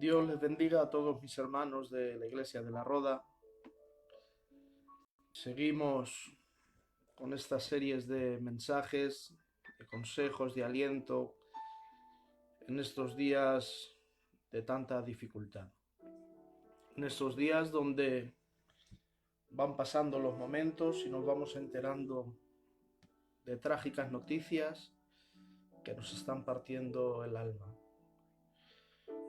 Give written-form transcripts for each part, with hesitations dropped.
Dios les bendiga a todos mis hermanos de la Iglesia de la Roda. Seguimos con estas series de mensajes, de consejos, de aliento en estos días de tanta dificultad. En estos días donde van pasando los momentos y nos vamos enterando de trágicas noticias que nos están partiendo el alma.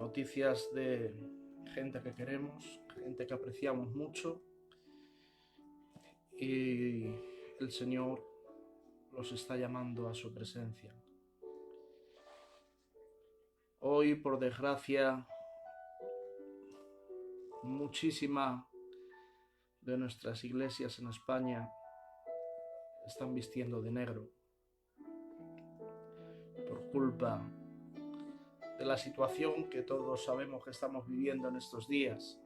Noticias de gente que queremos, gente que apreciamos mucho, y el Señor los está llamando a su presencia. Hoy, por desgracia, muchísimas de nuestras iglesias en España están vistiendo de negro por culpa de la situación que todos sabemos que estamos viviendo en estos días.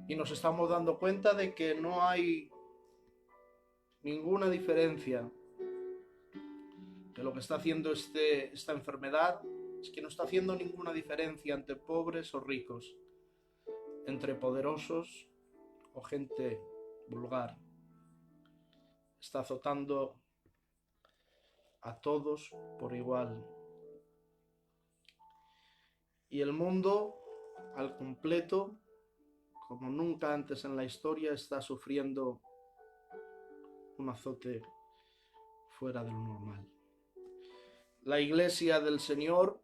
Y nos estamos dando cuenta de que no hay ninguna diferencia, que lo que está haciendo esta enfermedad es que no está haciendo ninguna diferencia entre pobres o ricos, entre poderosos o gente vulgar. Está azotando a todos por igual. Y el mundo al completo, como nunca antes en la historia, está sufriendo un azote fuera de lo normal. La Iglesia del Señor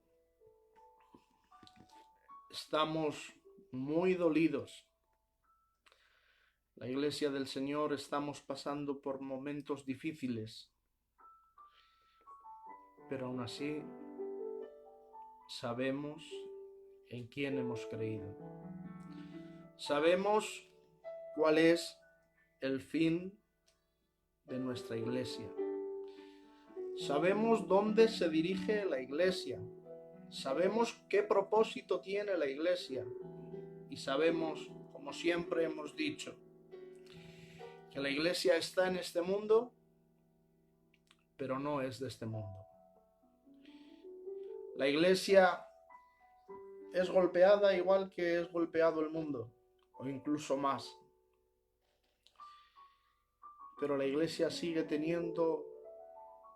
estamos muy dolidos. La Iglesia del Señor estamos pasando por momentos difíciles, pero aún así sabemos en quién hemos creído. Sabemos cuál es el fin de nuestra Iglesia. Sabemos dónde se dirige la Iglesia. Sabemos qué propósito tiene la Iglesia. Y sabemos, como siempre hemos dicho, que la Iglesia está en este mundo, pero no es de este mundo. La Iglesia es golpeada igual que es golpeado el mundo, o incluso más. Pero la Iglesia sigue teniendo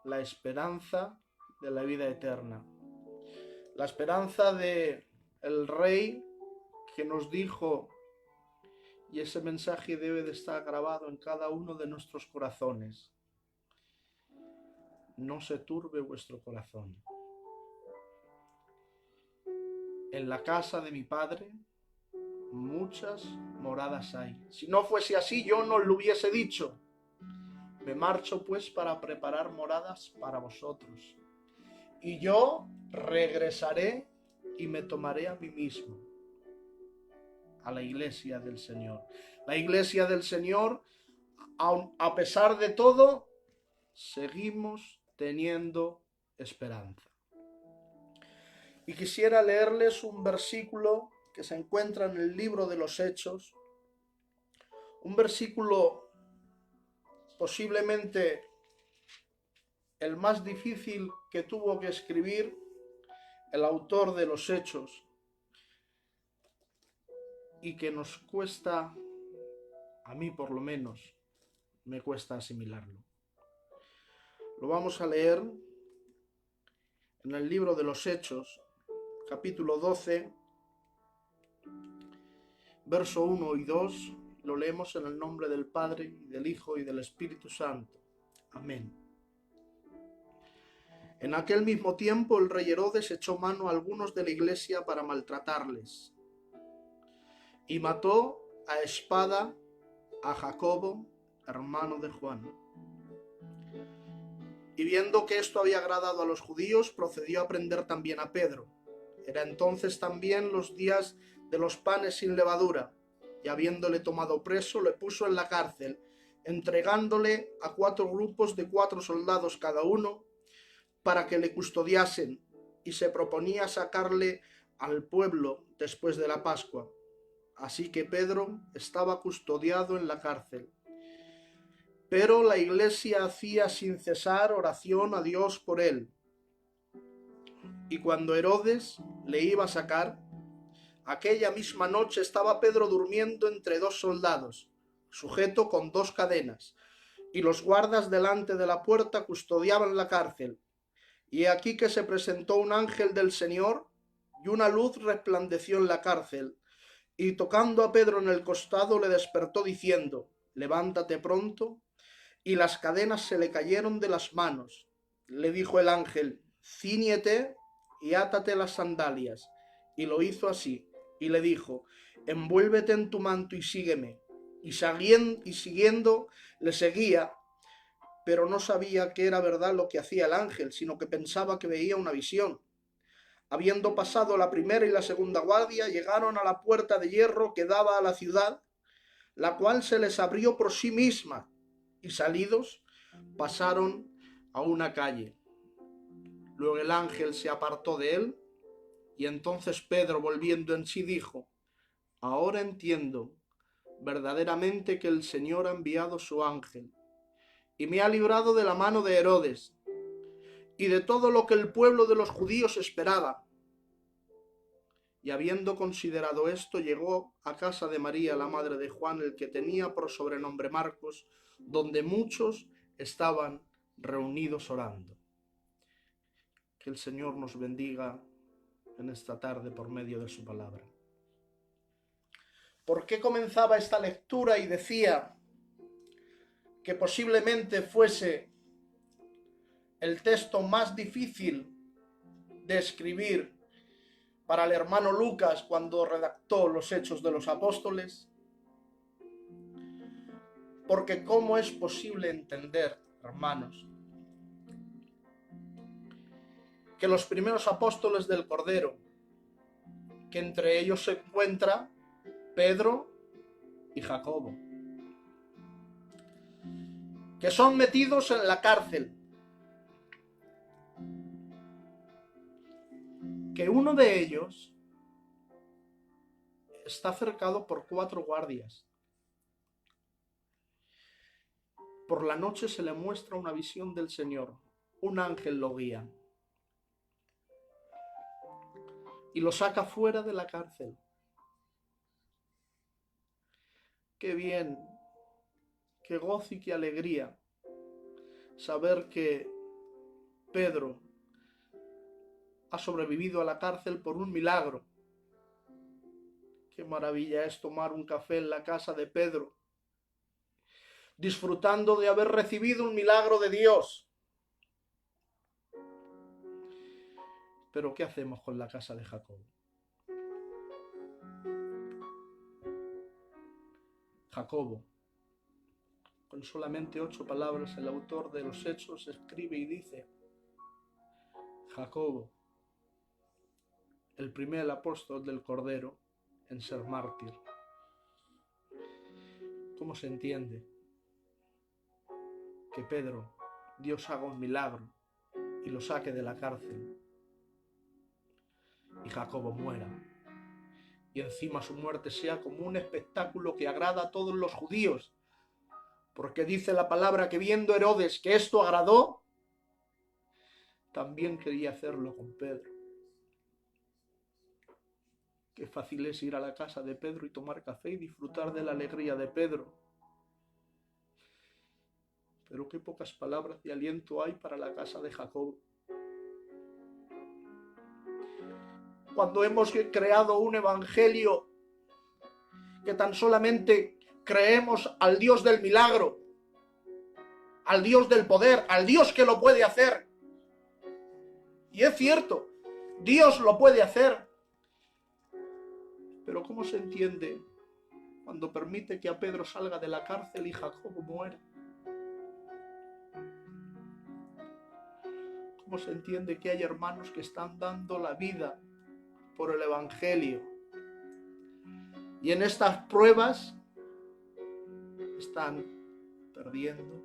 la esperanza de la vida eterna. La esperanza de el Rey que nos dijo, y ese mensaje debe de estar grabado en cada uno de nuestros corazones: no se turbe vuestro corazón. En la casa de mi Padre muchas moradas hay. Si no fuese así, yo no lo hubiese dicho. Me marcho pues para preparar moradas para vosotros. Y yo regresaré y me tomaré a mí mismo, a la Iglesia del Señor. La Iglesia del Señor, a pesar de todo, seguimos teniendo esperanza. Y quisiera leerles un versículo que se encuentra en el libro de los Hechos, un versículo posiblemente el más difícil que tuvo que escribir el autor de los Hechos, y que nos cuesta, a mí por lo menos, me cuesta asimilarlo. Lo vamos a leer en el libro de los Hechos, capítulo 12, verso 1 y 2, lo leemos en el nombre del Padre, y del Hijo, y del Espíritu Santo. Amén. En aquel mismo tiempo el rey Herodes echó mano a algunos de la iglesia para maltratarles, y mató a espada a Jacobo, hermano de Juan. Y viendo que esto había agradado a los judíos, procedió a prender también a Pedro. Era entonces también los días de los panes sin levadura, y habiéndole tomado preso, le puso en la cárcel, entregándole a 4 grupos de 4 soldados cada uno, para que le custodiasen, y se proponía sacarle al pueblo después de la Pascua. Así que Pedro estaba custodiado en la cárcel. Pero la iglesia hacía sin cesar oración a Dios por él. Y cuando Herodes le iba a sacar, aquella misma noche estaba Pedro durmiendo entre dos soldados, sujeto con dos cadenas, y los guardas delante de la puerta custodiaban la cárcel. Y aquí que se presentó un ángel del Señor, y una luz resplandeció en la cárcel, y tocando a Pedro en el costado le despertó diciendo: levántate pronto. Y las cadenas se le cayeron de las manos. Le dijo el ángel: cíñete y átate las sandalias. Y lo hizo así. Y le dijo: envuélvete en tu manto y sígueme. Y siguiendo le seguía, pero no sabía que era verdad lo que hacía el ángel, sino que pensaba que veía una visión. Habiendo pasado la primera y la segunda guardia, llegaron a la puerta de hierro que daba a la ciudad, la cual se les abrió por sí misma, y salidos pasaron a una calle. Luego el ángel se apartó de él, y entonces Pedro, volviendo en sí, dijo: ahora entiendo verdaderamente que el Señor ha enviado su ángel, y me ha librado de la mano de Herodes, y de todo lo que el pueblo de los judíos esperaba. Y habiendo considerado esto, llegó a casa de María, la madre de Juan, el que tenía por sobrenombre Marcos, donde muchos estaban reunidos orando. Que el Señor nos bendiga en esta tarde por medio de su palabra. ¿Por qué comenzaba esta lectura y decía que posiblemente fuese el texto más difícil de escribir para el hermano Lucas cuando redactó los Hechos de los Apóstoles? Porque ¿cómo es posible entender, hermanos, que los primeros apóstoles del Cordero, que entre ellos se encuentra Pedro y Jacobo, que son metidos en la cárcel, que uno de ellos está cercado por 4 guardias? Por la noche se le muestra una visión del Señor, un ángel lo guía y lo saca fuera de la cárcel. Qué bien, qué gozo y qué alegría saber que Pedro ha sobrevivido a la cárcel por un milagro. Qué maravilla es tomar un café en la casa de Pedro, disfrutando de haber recibido un milagro de Dios. Pero ¿qué hacemos con la casa de Jacobo? Jacobo, con solamente 8 palabras, el autor de los Hechos escribe y dice: Jacobo, el primer apóstol del Cordero en ser mártir. ¿Cómo se entiende que Pedro, Dios haga un milagro y lo saque de la cárcel, y Jacobo muera, y encima su muerte sea como un espectáculo que agrada a todos los judíos? Porque dice la palabra que viendo Herodes que esto agradó, también quería hacerlo con Pedro. Qué fácil es ir a la casa de Pedro y tomar café y disfrutar de la alegría de Pedro. Pero qué pocas palabras de aliento hay para la casa de Jacob. Cuando hemos creado un evangelio que tan solamente creemos al Dios del milagro, al Dios del poder, al Dios que lo puede hacer. Y es cierto, Dios lo puede hacer. Pero ¿cómo se entiende cuando permite que a Pedro salga de la cárcel y Jacobo muera? ¿Cómo se entiende que hay hermanos que están dando la vida por el evangelio y en estas pruebas están perdiendo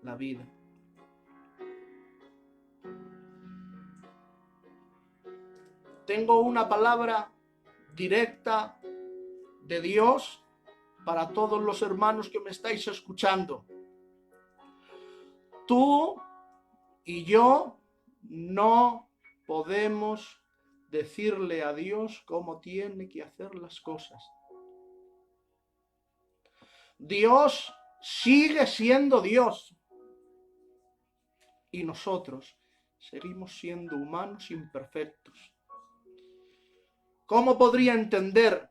la vida? Tengo una palabra directa de Dios para todos los hermanos que me estáis escuchando. Tú y yo no podemos decirle a Dios cómo tiene que hacer las cosas. Dios sigue siendo Dios. Y nosotros seguimos siendo humanos imperfectos. ¿Cómo podría entender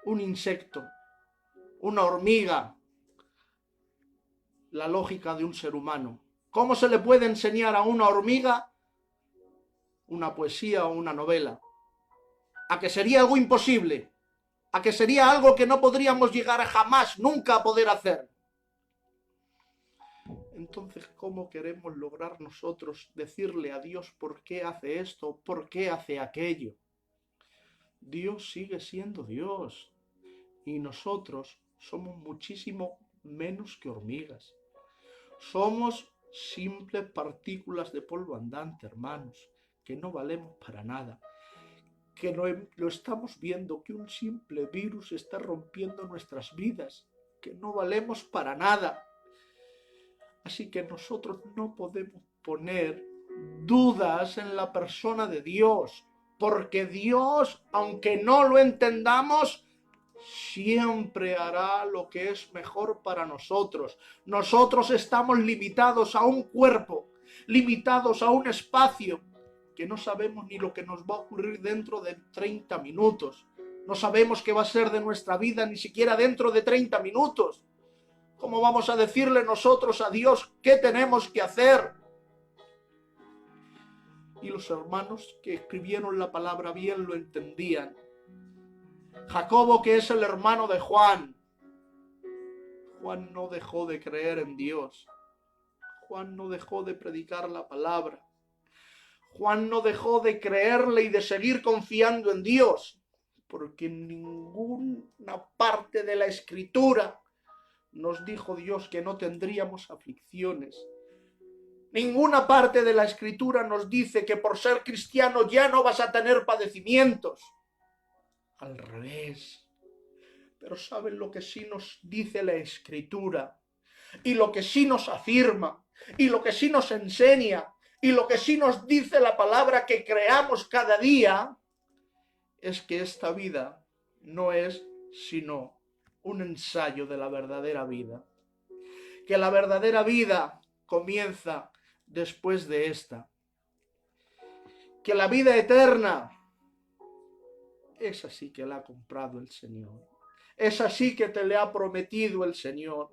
un insecto, una hormiga, la lógica de un ser humano? ¿Cómo se le puede enseñar a una hormiga una poesía o una novela? ¿A que sería algo imposible? ¿A que sería algo que no podríamos llegar jamás, nunca a poder hacer? Entonces, ¿cómo queremos lograr nosotros decirle a Dios por qué hace esto, por qué hace aquello? Dios sigue siendo Dios y nosotros somos muchísimo menos que hormigas. Somos simples partículas de polvo andante, hermanos, que no valemos para nada, que lo estamos viendo, que un simple virus está rompiendo nuestras vidas, que no valemos para nada. Así que nosotros no podemos poner dudas en la persona de Dios, porque Dios, aunque no lo entendamos, siempre hará lo que es mejor para nosotros. Nosotros estamos limitados a un cuerpo, limitados a un espacio, que no sabemos ni lo que nos va a ocurrir dentro de 30 minutos. No sabemos qué va a ser de nuestra vida ni siquiera dentro de 30 minutos. ¿Cómo vamos a decirle nosotros a Dios qué tenemos que hacer? Y los hermanos que escribieron la palabra bien lo entendían. Jacobo, que es el hermano de Juan, Juan no dejó de creer en Dios. Juan no dejó de predicar la palabra. Juan no dejó de creerle y de seguir confiando en Dios, porque en ninguna parte de la Escritura nos dijo Dios que no tendríamos aflicciones. Ninguna parte de la Escritura nos dice que por ser cristiano ya no vas a tener padecimientos. Al revés. Pero ¿saben lo que sí nos dice la Escritura? Y lo que sí nos afirma, y lo que sí nos enseña, y lo que sí nos dice la palabra que creamos cada día, es que esta vida no es sino un ensayo de la verdadera vida. Que la verdadera vida comienza después de esta. Que la vida eterna, esa sí que la ha comprado el Señor. Esa sí que te le ha prometido el Señor.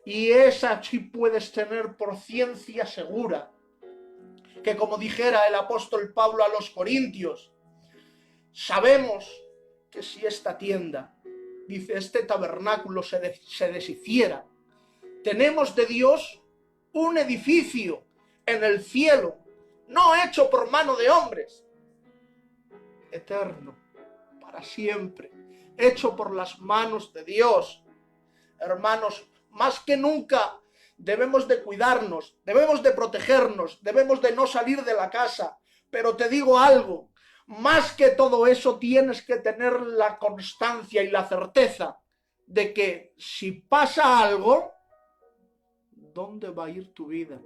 Y esa sí puedes tener por ciencia segura. Que como dijera el apóstol Pablo a los Corintios, sabemos que si esta tienda, dice, este tabernáculo se deshiciera, tenemos de Dios un edificio en el cielo, no hecho por mano de hombres, eterno, para siempre, hecho por las manos de Dios. Hermanos, más que nunca debemos de cuidarnos, debemos de protegernos, debemos de no salir de la casa. Pero te digo algo, más que todo eso tienes que tener la constancia y la certeza de que si pasa algo, ¿dónde va a ir tu vida?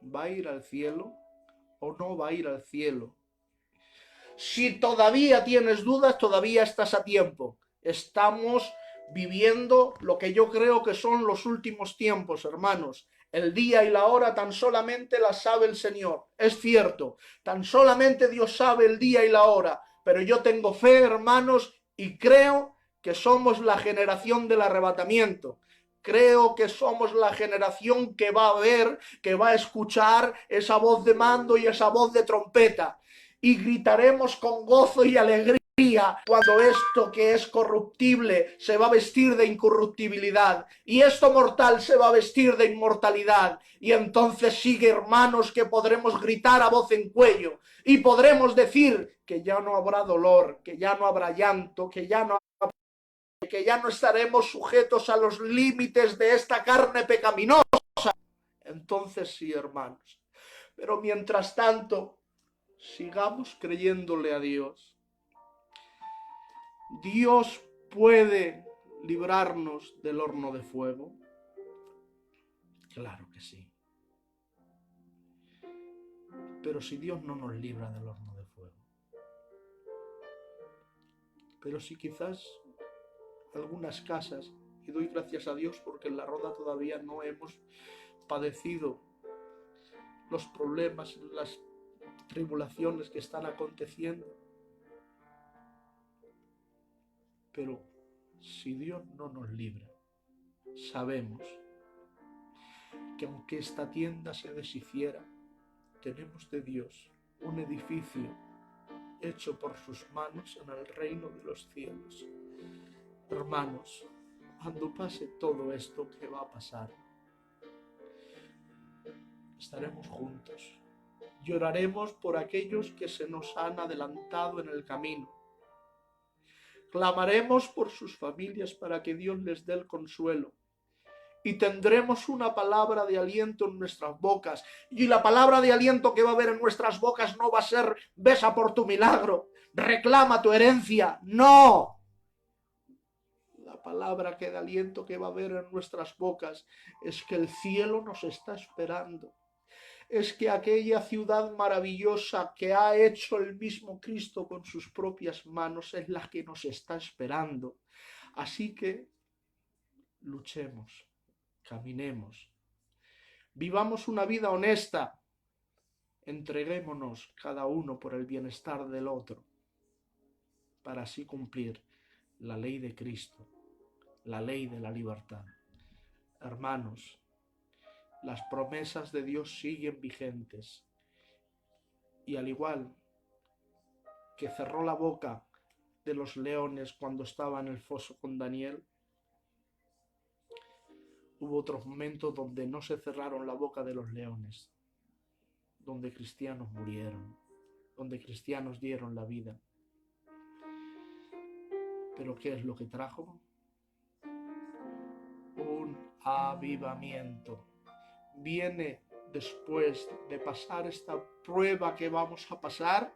¿Va a ir al cielo o no va a ir al cielo? Si todavía tienes dudas, todavía estás a tiempo. Estamos viviendo lo que yo creo que son los últimos tiempos, hermanos. El día y la hora tan solamente la sabe el Señor. Es cierto, tan solamente Dios sabe el día y la hora. Pero yo tengo fe, hermanos, y creo que somos la generación del arrebatamiento. Creo que somos la generación que va a ver, que va a escuchar esa voz de mando y esa voz de trompeta. Y gritaremos con gozo y alegría cuando esto que es corruptible se va a vestir de incorruptibilidad y esto mortal se va a vestir de inmortalidad. Y entonces sigue, hermanos, que podremos gritar a voz en cuello y podremos decir que ya no habrá dolor, que ya no habrá llanto, que ya no estaremos sujetos a los límites de esta carne pecaminosa. Entonces sí, hermanos. Pero mientras tanto, sigamos creyéndole a Dios. Dios puede librarnos del horno de fuego. Claro que sí. Pero si Dios no nos libra del horno de fuego. Pero si quizás algunas casas, y doy gracias a Dios porque en La Roda todavía no hemos padecido los problemas, las tribulaciones que están aconteciendo. Pero si Dios no nos libra, sabemos que aunque esta tienda se deshiciera, tenemos de Dios un edificio hecho por sus manos en el reino de los cielos. Hermanos, cuando pase todo esto que va a pasar, estaremos juntos. Lloraremos por aquellos que se nos han adelantado en el camino. Clamaremos por sus familias para que Dios les dé el consuelo. Y tendremos una palabra de aliento en nuestras bocas. Y la palabra de aliento que va a haber en nuestras bocas no va a ser besa por tu milagro, reclama tu herencia. ¡No! La palabra de aliento que va a haber en nuestras bocas es que el cielo nos está esperando. Es que aquella ciudad maravillosa que ha hecho el mismo Cristo con sus propias manos es la que nos está esperando. Así que luchemos, caminemos, vivamos una vida honesta, entreguémonos cada uno por el bienestar del otro, para así cumplir la ley de Cristo, la ley de la libertad. Hermanos, las promesas de Dios siguen vigentes. Y al igual que cerró la boca de los leones cuando estaba en el foso con Daniel, hubo otros momentos donde no se cerraron la boca de los leones, donde cristianos murieron, donde cristianos dieron la vida. ¿Pero qué es lo que trajo? Un avivamiento. Viene después de pasar esta prueba que vamos a pasar,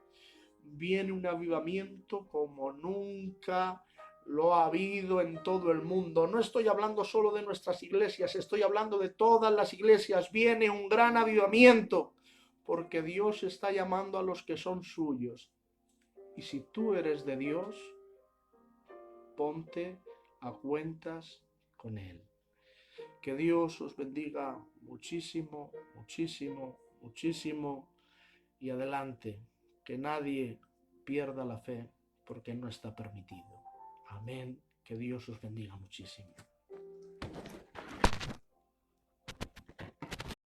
viene un avivamiento como nunca lo ha habido en todo el mundo. No estoy hablando solo de nuestras iglesias, estoy hablando de todas las iglesias. Viene un gran avivamiento, porque Dios está llamando a los que son suyos. Y si tú eres de Dios, ponte a cuentas con Él. Que Dios os bendiga muchísimo, muchísimo, muchísimo. Y adelante, que nadie pierda la fe porque no está permitido. Amén. Que Dios os bendiga muchísimo.